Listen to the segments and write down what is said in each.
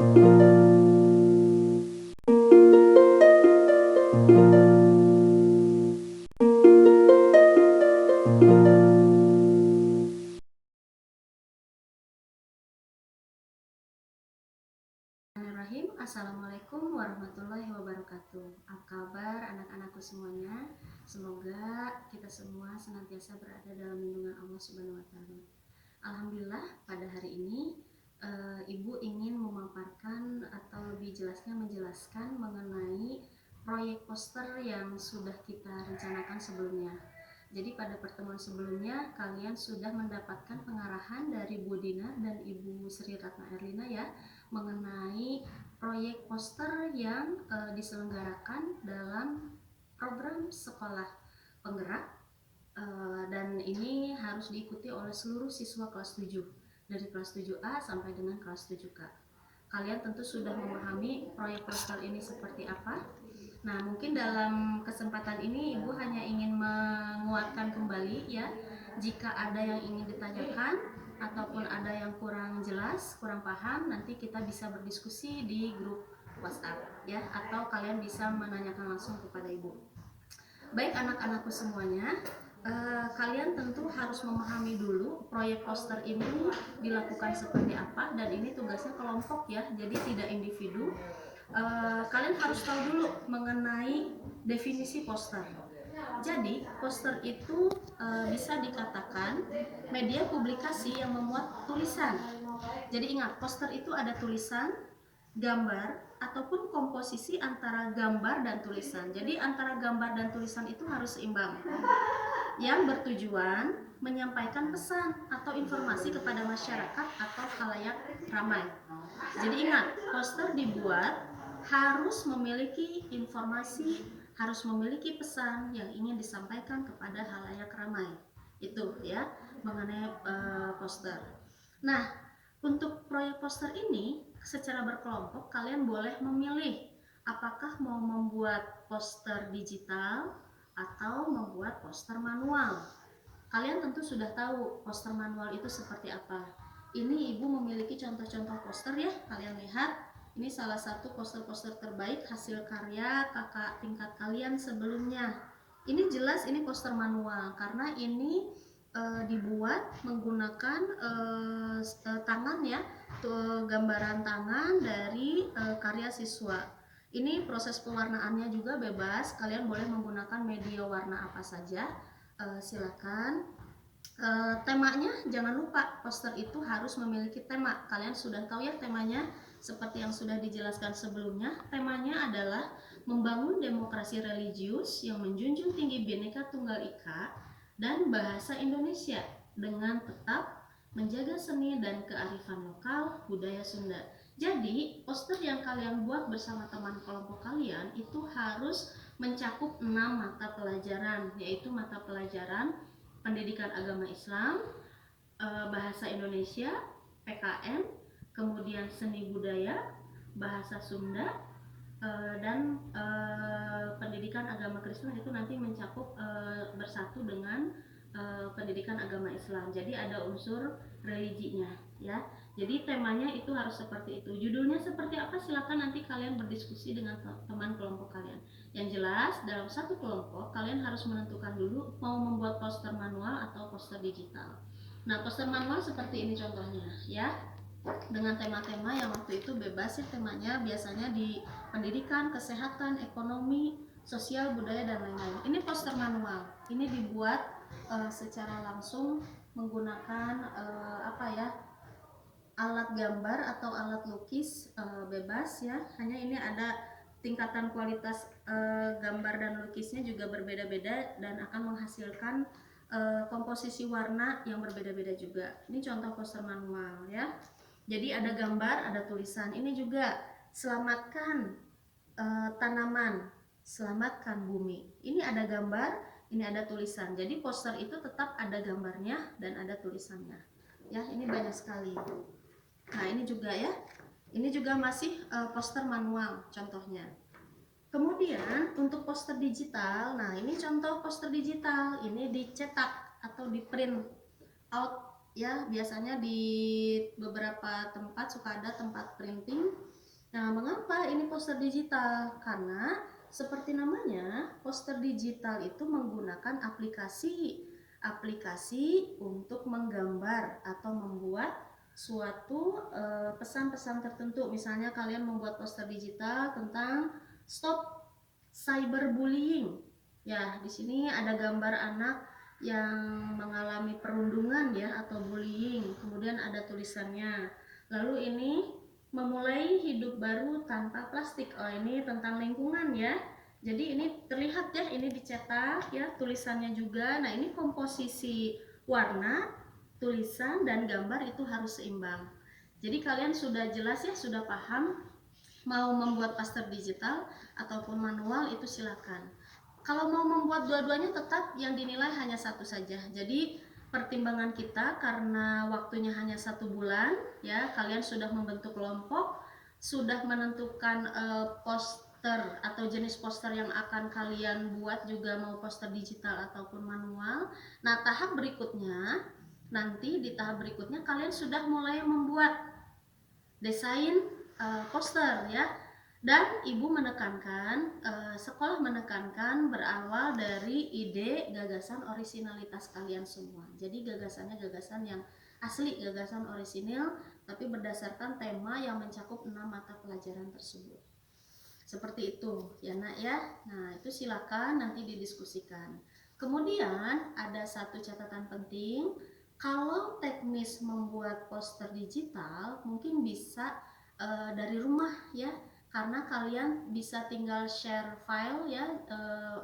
Assalamualaikum warahmatullahi wabarakatuh. Apa kabar anak-anakku semuanya? Semoga kita semua senantiasa berada dalam lindungan Allah Subhanahu wa taala. Alhamdulillah pada hari ini Ibu ingin memaparkan atau lebih jelasnya menjelaskan mengenai proyek poster yang sudah kita rencanakan sebelumnya. Jadi pada pertemuan sebelumnya kalian sudah mendapatkan pengarahan dari Bu Dina dan Ibu Sri Ratna Erlina ya mengenai proyek poster yang diselenggarakan dalam program sekolah penggerak, dan ini harus diikuti oleh seluruh siswa kelas 7 dari kelas 7A sampai dengan kelas 7K. Kalian tentu sudah memahami proyek poster ini seperti apa. Nah, mungkin dalam kesempatan ini Ibu hanya ingin menguatkan kembali ya, jika ada yang ingin ditanyakan ataupun ada yang kurang jelas, kurang paham, nanti kita bisa berdiskusi di grup WhatsApp ya, atau kalian bisa menanyakan langsung kepada Ibu. Baik anak-anakku semuanya, kalian tentu harus memahami dulu proyek poster ini dilakukan seperti apa, dan ini tugasnya kelompok ya, jadi tidak individu. Kalian harus tahu dulu mengenai definisi poster. Jadi poster itu bisa dikatakan media publikasi yang memuat tulisan. Jadi ingat, poster itu ada tulisan, gambar, ataupun komposisi antara gambar dan tulisan. Jadi antara gambar dan tulisan itu harus seimbang, yang bertujuan menyampaikan pesan atau informasi kepada masyarakat atau khalayak ramai. Jadi ingat, poster dibuat harus memiliki informasi, harus memiliki pesan yang ingin disampaikan kepada khalayak ramai. Itu ya mengenai poster. Nah, untuk proyek poster ini secara berkelompok kalian boleh memilih apakah mau membuat poster digital atau membuat poster manual. Kalian tentu sudah tahu poster manual itu seperti apa. Ini Ibu memiliki contoh-contoh poster ya, kalian lihat. Ini salah satu poster-poster terbaik hasil karya kakak tingkat kalian sebelumnya. Ini jelas ini poster manual karena ini dibuat menggunakan tangan ya, gambaran tangan dari karya siswa. Ini proses pewarnaannya juga bebas, kalian boleh menggunakan media warna apa saja, silakan. Temanya jangan lupa, poster itu harus memiliki tema. Kalian sudah tahu ya temanya, seperti yang sudah dijelaskan sebelumnya. Temanya adalah membangun demokrasi religius yang menjunjung tinggi Bhinneka Tunggal Ika dan bahasa Indonesia dengan tetap menjaga seni dan kearifan lokal budaya Sunda. Jadi poster yang kalian buat bersama teman kelompok kalian itu harus mencakup 6 mata pelajaran, yaitu mata pelajaran pendidikan agama Islam, bahasa Indonesia, PKN, kemudian seni budaya, bahasa Sunda, dan pendidikan agama Kristen itu nanti mencakup bersatu dengan pendidikan agama Islam. Jadi ada unsur religinya ya. Jadi temanya itu harus seperti itu. Judulnya seperti apa silakan nanti kalian berdiskusi dengan teman kelompok kalian. Yang jelas dalam satu kelompok kalian harus menentukan dulu mau membuat poster manual atau poster digital. Nah, poster manual seperti ini contohnya ya, dengan tema-tema yang waktu itu bebas sih temanya, biasanya di pendidikan, kesehatan, ekonomi, sosial, budaya, dan lain-lain. Ini poster manual, ini dibuat secara langsung menggunakan alat gambar atau alat lukis, bebas ya. Hanya ini ada tingkatan kualitas gambar dan lukisnya juga berbeda-beda dan akan menghasilkan komposisi warna yang berbeda-beda juga. Ini contoh poster manual ya. Jadi ada gambar, ada tulisan. Ini juga selamatkan tanaman, selamatkan bumi. Ini ada gambar, ini ada tulisan. Jadi poster itu tetap ada gambarnya dan ada tulisannya. Ya, ini banyak sekali. Nah, ini juga ya. Ini juga masih poster manual contohnya. Kemudian untuk poster digital, nah ini contoh poster digital. Ini dicetak atau di print out ya, biasanya di beberapa tempat suka ada tempat printing Nah, mengapa ini poster digital? Karena seperti namanya, poster digital itu menggunakan aplikasi untuk menggambar atau membuat suatu pesan-pesan tertentu. Misalnya kalian membuat poster digital tentang stop cyberbullying. Ya, di sini ada gambar anak yang mengalami perundungan ya atau bullying. Kemudian ada tulisannya. Lalu ini memulai hidup baru tanpa plastik. Oh, ini tentang lingkungan ya. Jadi ini terlihat ya, ini dicetak ya, tulisannya juga. Nah, ini komposisi warna, tulisan dan gambar itu harus seimbang. Jadi kalian sudah jelas ya, sudah paham mau membuat poster digital ataupun manual itu silakan. Kalau mau membuat dua-duanya tetap yang dinilai hanya satu saja. Jadi pertimbangan kita karena waktunya hanya 1 bulan ya, kalian sudah membentuk kelompok, sudah menentukan poster atau jenis poster yang akan kalian buat, juga mau poster digital ataupun manual. Nah, tahap berikutnya nanti di tahap berikutnya kalian sudah mulai membuat desain poster ya. Dan ibu menekankan, sekolah menekankan berawal dari ide, gagasan, orisinalitas kalian semua. Jadi gagasannya gagasan yang asli, gagasan orisinil, tapi berdasarkan tema yang mencakup 6 mata pelajaran tersebut. Seperti itu ya nak ya. Nah, itu silakan nanti didiskusikan. Kemudian ada satu catatan penting, kalau teknis membuat poster digital mungkin bisa dari rumah ya, karena kalian bisa tinggal share file ya,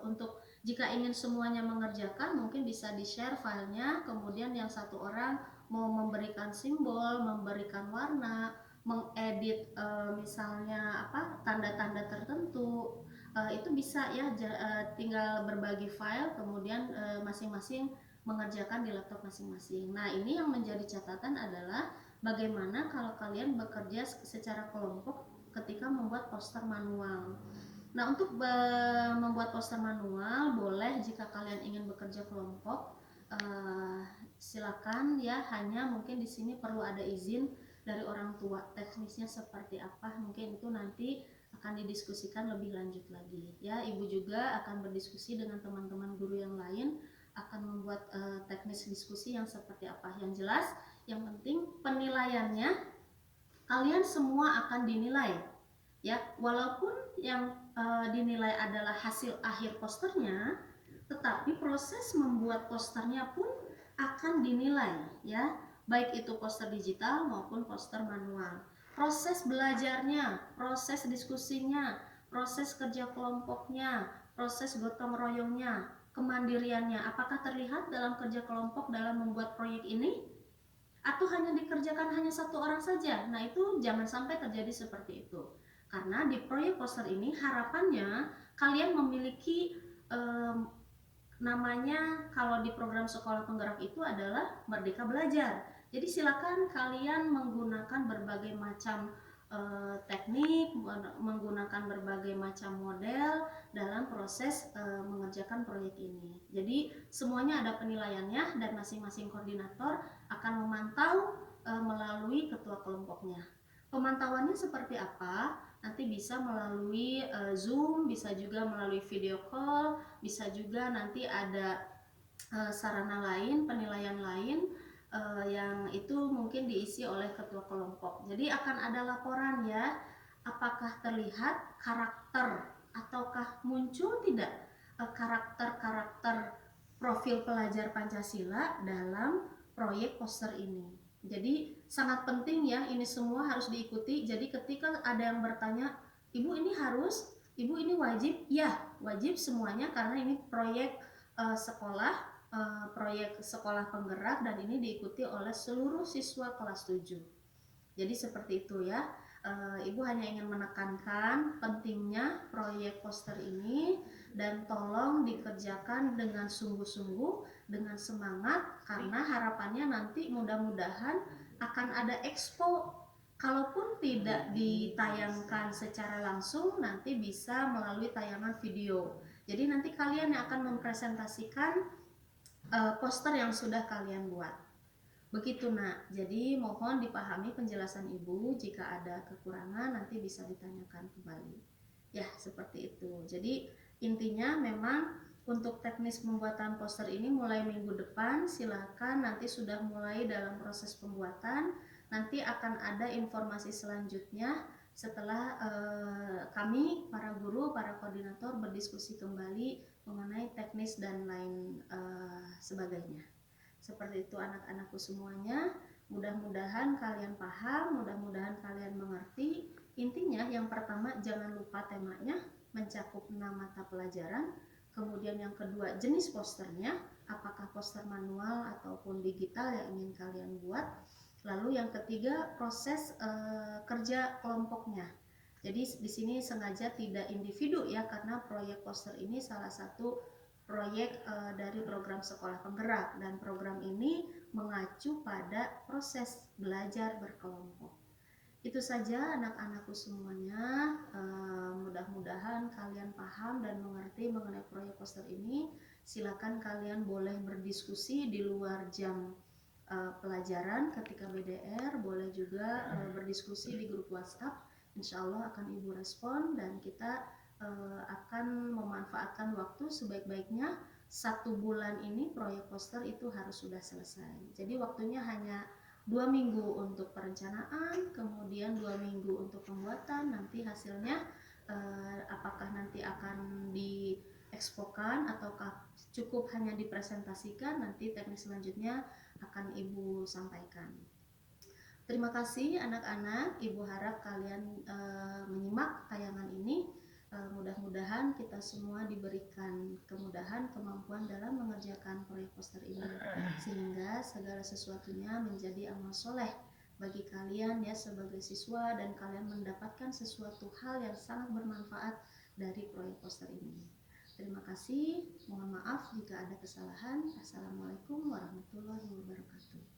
untuk jika ingin semuanya mengerjakan mungkin bisa di share filenya, kemudian yang satu orang mau memberikan simbol, memberikan warna, mengedit misalnya apa tanda-tanda tertentu, itu bisa ya, tinggal berbagi file, kemudian masing-masing mengerjakan di laptop masing-masing. Nah, ini yang menjadi catatan adalah bagaimana kalau kalian bekerja secara kelompok ketika membuat poster manual. Nah, untuk membuat poster manual boleh jika kalian ingin bekerja kelompok, silakan ya, hanya mungkin di sini perlu ada izin dari orang tua. Teknisnya seperti apa mungkin itu nanti akan didiskusikan lebih lanjut lagi ya. Ibu juga akan berdiskusi dengan teman-teman guru yang lain, akan membuat teknis diskusi yang seperti apa. Yang jelas, yang penting penilaiannya kalian semua akan dinilai ya, walaupun yang dinilai adalah hasil akhir posternya, tetapi proses membuat posternya pun akan dinilai ya, baik itu poster digital maupun poster manual. Proses belajarnya, proses diskusinya, proses kerja kelompoknya, proses gotong royongnya, kemandiriannya, apakah terlihat dalam kerja kelompok dalam membuat proyek ini? Atau hanya dikerjakan hanya satu orang saja? Nah, itu jangan sampai terjadi seperti itu. Karena di proyek poster ini harapannya kalian memiliki namanya, kalau di program sekolah penggerak itu adalah Merdeka Belajar. Jadi silakan kalian menggunakan berbagai macam teknik, menggunakan berbagai macam model dalam proses mengerjakan proyek ini. Jadi semuanya ada penilaiannya dan masing-masing koordinator akan memantau melalui ketua kelompoknya. Pemantauannya seperti apa? Nanti bisa melalui Zoom, bisa juga melalui video call, bisa juga nanti ada sarana lain, penilaian lain yang itu mungkin diisi oleh ketua kelompok. Jadi akan ada laporan ya, apakah terlihat karakter ataukah muncul tidak karakter-karakter profil pelajar Pancasila dalam proyek poster ini. Jadi sangat penting ya, ini semua harus diikuti. Jadi ketika ada yang bertanya, ibu ini harus, ibu ini wajib, ya wajib semuanya, karena ini proyek sekolah, proyek sekolah penggerak, dan ini diikuti oleh seluruh siswa kelas 7. Jadi seperti itu ya. Ibu hanya ingin menekankan pentingnya proyek poster ini, dan tolong dikerjakan dengan sungguh-sungguh, dengan semangat, karena harapannya nanti mudah-mudahan akan ada expo. Kalaupun tidak ditayangkan secara langsung, nanti bisa melalui tayangan video. Jadi nanti kalian yang akan mempresentasikan poster yang sudah kalian buat. Begitu nak, jadi mohon dipahami penjelasan ibu, jika ada kekurangan nanti bisa ditanyakan kembali. Ya, seperti itu. Jadi intinya memang untuk teknis pembuatan poster ini mulai minggu depan, silakan nanti sudah mulai dalam proses pembuatan. Nanti akan ada informasi selanjutnya setelah kami para guru, para koordinator berdiskusi kembali mengenai teknis dan lain sebagainya. Seperti itu anak-anakku semuanya. Mudah-mudahan kalian paham, mudah-mudahan kalian mengerti. Intinya yang pertama jangan lupa temanya, mencakup 6 mata pelajaran. Kemudian yang kedua jenis posternya, apakah poster manual ataupun digital yang ingin kalian buat. Lalu yang ketiga proses kerja kelompoknya. Jadi di sini sengaja tidak individu ya, karena proyek poster ini salah satu proyek dari program sekolah penggerak, dan program ini mengacu pada proses belajar berkelompok. Itu saja anak-anakku semuanya, mudah-mudahan kalian paham dan mengerti mengenai proyek poster ini. Silakan kalian boleh berdiskusi di luar jam pelajaran ketika BDR, boleh juga berdiskusi di grup WhatsApp. Insya Allah akan ibu respon dan kita akan memanfaatkan waktu sebaik-baiknya. 1 bulan ini proyek poster itu harus sudah selesai. Jadi waktunya hanya 2 minggu untuk perencanaan, kemudian 2 minggu untuk pembuatan. Nanti hasilnya apakah nanti akan diekspokan ataukah cukup hanya dipresentasikan, nanti teknis selanjutnya akan ibu sampaikan. Terima kasih anak-anak, ibu harap kalian menyimak tayangan ini. Mudah-mudahan kita semua diberikan kemudahan, kemampuan dalam mengerjakan proyek poster ini, sehingga segala sesuatunya menjadi amal soleh bagi kalian ya sebagai siswa, dan kalian mendapatkan sesuatu hal yang sangat bermanfaat dari proyek poster ini. Terima kasih, mohon maaf jika ada kesalahan. Assalamualaikum warahmatullahi wabarakatuh.